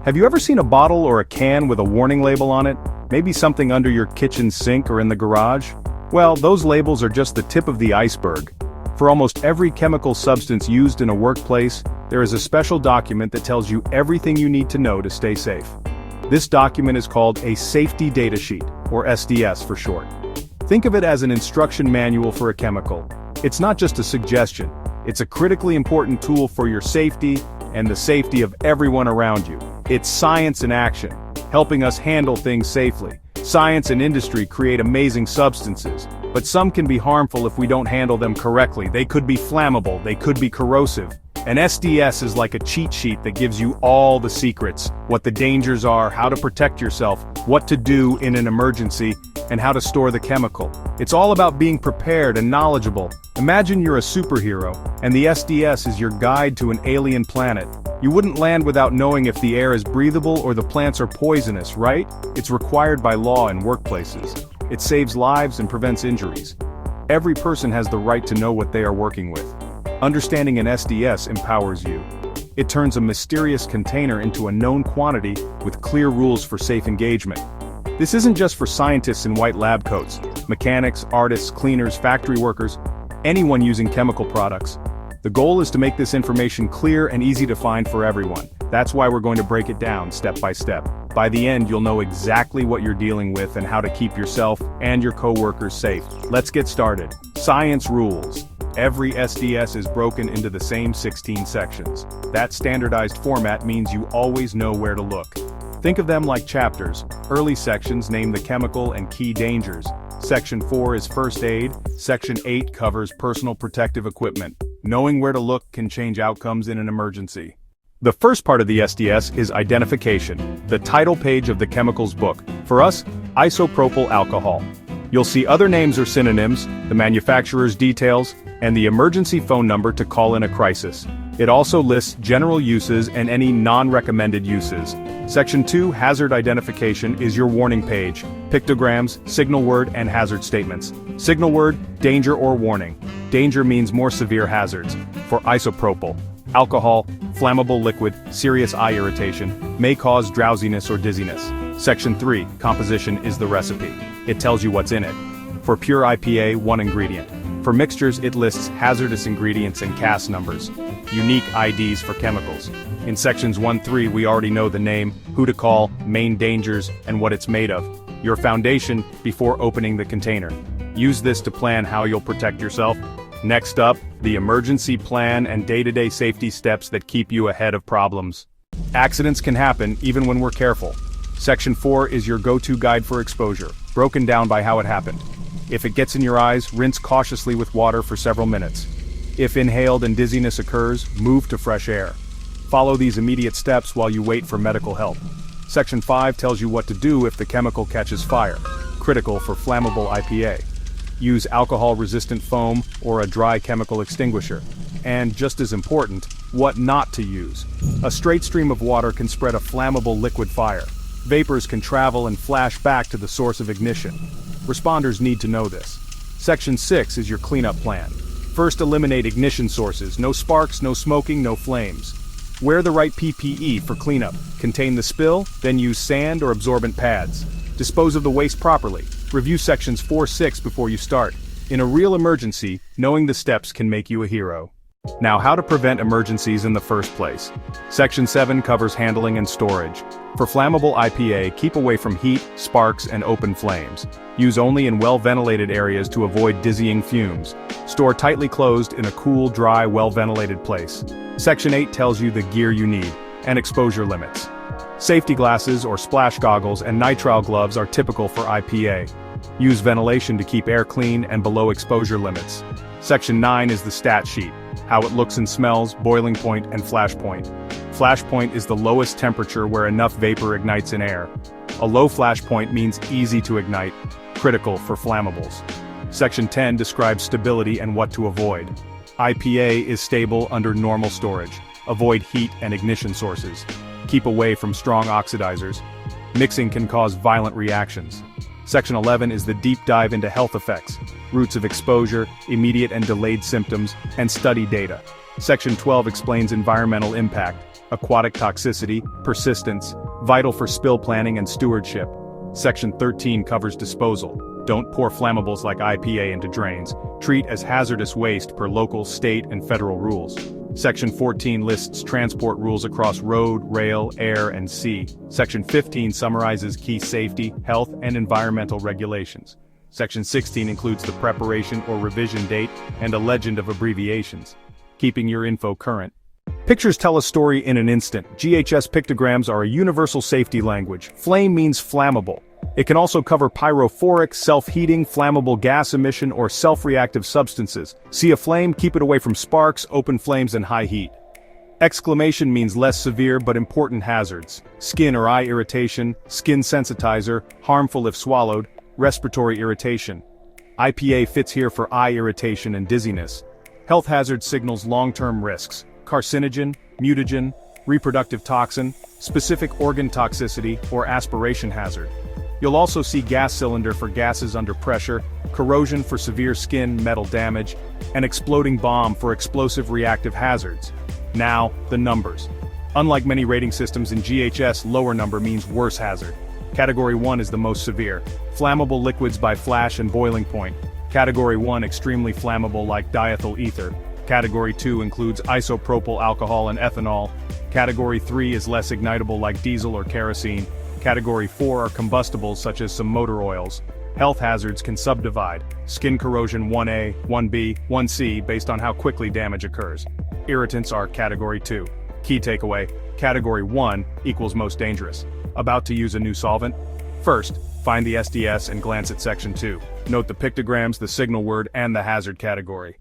Have you ever seen a bottle or a can with a warning label on it? Maybe something under your kitchen sink or in the garage? Well, those labels are just the tip of the iceberg. For almost every chemical substance used in a workplace, there is a special document that tells you everything you need to know to stay safe. This document is called a Safety Data Sheet, or SDS for short. Think of it as an instruction manual for a chemical. It's not just a suggestion, it's a critically important tool for your safety and the safety of everyone around you. It's science in action, helping us handle things safely. Science and industry create amazing substances, but some can be harmful if we don't handle them correctly. They could be flammable, they could be corrosive. An SDS is like a cheat sheet that gives you all the secrets, what the dangers are, how to protect yourself, what to do in an emergency, and how to store the chemical. It's all about being prepared and knowledgeable. Imagine you're a superhero, and the SDS is your guide to an alien planet. You wouldn't land without knowing if the air is breathable or the plants are poisonous, right? It's required by law in workplaces. It saves lives and prevents injuries. Every person has the right to know what they are working with. Understanding an SDS empowers you. It turns a mysterious container into a known quantity with clear rules for safe engagement. This isn't just for scientists in white lab coats, mechanics, artists, cleaners, factory workers, anyone using chemical products. The goal is to make this information clear and easy to find for everyone. That's why we're going to break it down step by step. By the end, you'll know exactly what you're dealing with and how to keep yourself and your coworkers safe. Let's get started. Science rules. Every SDS is broken into the same 16 sections. That standardized format means you always know where to look. Think of them like chapters. Early sections name the chemical and key dangers. Section 4 is first aid. Section 8 covers personal protective equipment. Knowing where to look can change outcomes in an emergency. The first part of the SDS is identification, the title page of the chemicals book. For us, isopropyl alcohol. You'll see other names or synonyms, the manufacturer's details, and the emergency phone number to call in a crisis. It also lists general uses and any non-recommended uses. Section 2, hazard identification, is your warning page. Pictograms, signal word, and hazard statements. Signal word, danger or warning. Danger means more severe hazards. For isopropyl alcohol, flammable liquid, serious eye irritation, may cause drowsiness or dizziness. Section 3, composition, is the recipe. It tells you what's in it. For pure IPA, one ingredient. For mixtures, it lists hazardous ingredients and CAS numbers, unique IDs for chemicals. In sections 1-3, we already know the name, who to call, main dangers, and what it's made of. Your foundation before opening the container. Use this to plan how you'll protect yourself. Next up, the emergency plan and day-to-day safety steps that keep you ahead of problems. Accidents can happen even when we're careful. Section 4 is your go-to guide for exposure, broken down by how it happened. If it gets in your eyes, rinse cautiously with water for several minutes. If inhaled and dizziness occurs, move to fresh air. Follow these immediate steps while you wait for medical help. Section 5 tells you what to do if the chemical catches fire, critical for flammable IPA. Use alcohol-resistant foam or a dry chemical extinguisher. And just as important, what not to use. A straight stream of water can spread a flammable liquid fire. Vapors can travel and flash back to the source of ignition. Responders need to know this. Section 6 is your cleanup plan. First, eliminate ignition sources. No sparks, no smoking, no flames. Wear the right PPE for cleanup. Contain the spill, then use sand or absorbent pads. Dispose of the waste properly. Review sections 4-6 before you start. In a real emergency, knowing the steps can make you a hero. Now, how to prevent emergencies in the first place. Section 7 covers handling and storage. For flammable IPA, keep away from heat, sparks, and open flames. Use only in well-ventilated areas to avoid dizzying fumes. Store tightly closed in a cool, dry, well-ventilated place. Section 8 tells you the gear you need, and exposure limits. Safety glasses or splash goggles and nitrile gloves are typical for IPA. Use ventilation to keep air clean and below exposure limits. Section 9 is the stat sheet, how it looks and smells, boiling point, and flash point. Flash point is the lowest temperature where enough vapor ignites in air. A low flash point means easy to ignite, critical for flammables. Section 10 describes stability and what to avoid. IPA is stable under normal storage. Avoid heat and ignition sources. Keep away from strong oxidizers. Mixing can cause violent reactions. Section 11 is the deep dive into health effects, routes of exposure, immediate and delayed symptoms, and study data. Section 12 explains environmental impact, aquatic toxicity, persistence, vital for spill planning and stewardship. Section 13 covers disposal. Don't pour flammables like IPA into drains. Treat as hazardous waste per local, state, and federal rules. Section 14 lists transport rules across road, rail, air, and sea. Section 15 summarizes key safety, health, and environmental regulations. Section 16 includes the preparation or revision date and a legend of abbreviations, keeping your info current. Pictures tell a story in an instant. GHS pictograms are a universal safety language. Flame means flammable. It can also cover pyrophoric, self-heating, flammable gas emission, or self-reactive substances. See a flame, keep it away from sparks, open flames, and high heat. Exclamation means less severe but important hazards. Skin or eye irritation, skin sensitizer, harmful if swallowed, respiratory irritation. IPA fits here for eye irritation and dizziness. Health hazard signals long-term risks. Carcinogen, mutagen, reproductive toxin, specific organ toxicity, or aspiration hazard. You'll also see gas cylinder for gases under pressure, corrosion for severe skin, metal damage, and exploding bomb for explosive reactive hazards. Now, the numbers. Unlike many rating systems in GHS, lower number means worse hazard. Category 1 is the most severe. Flammable liquids by flash and boiling point. Category 1 extremely flammable like diethyl ether. Category 2 includes isopropyl alcohol and ethanol. Category 3 is less ignitable like diesel or kerosene. Category 4 are combustibles such as some motor oils. Health hazards can subdivide. Skin corrosion 1A, 1B, 1C based on how quickly damage occurs. Irritants are Category 2. Key takeaway, Category 1 equals most dangerous. About to use a new solvent? First, find the SDS and glance at Section 2. Note the pictograms, the signal word, and the hazard category.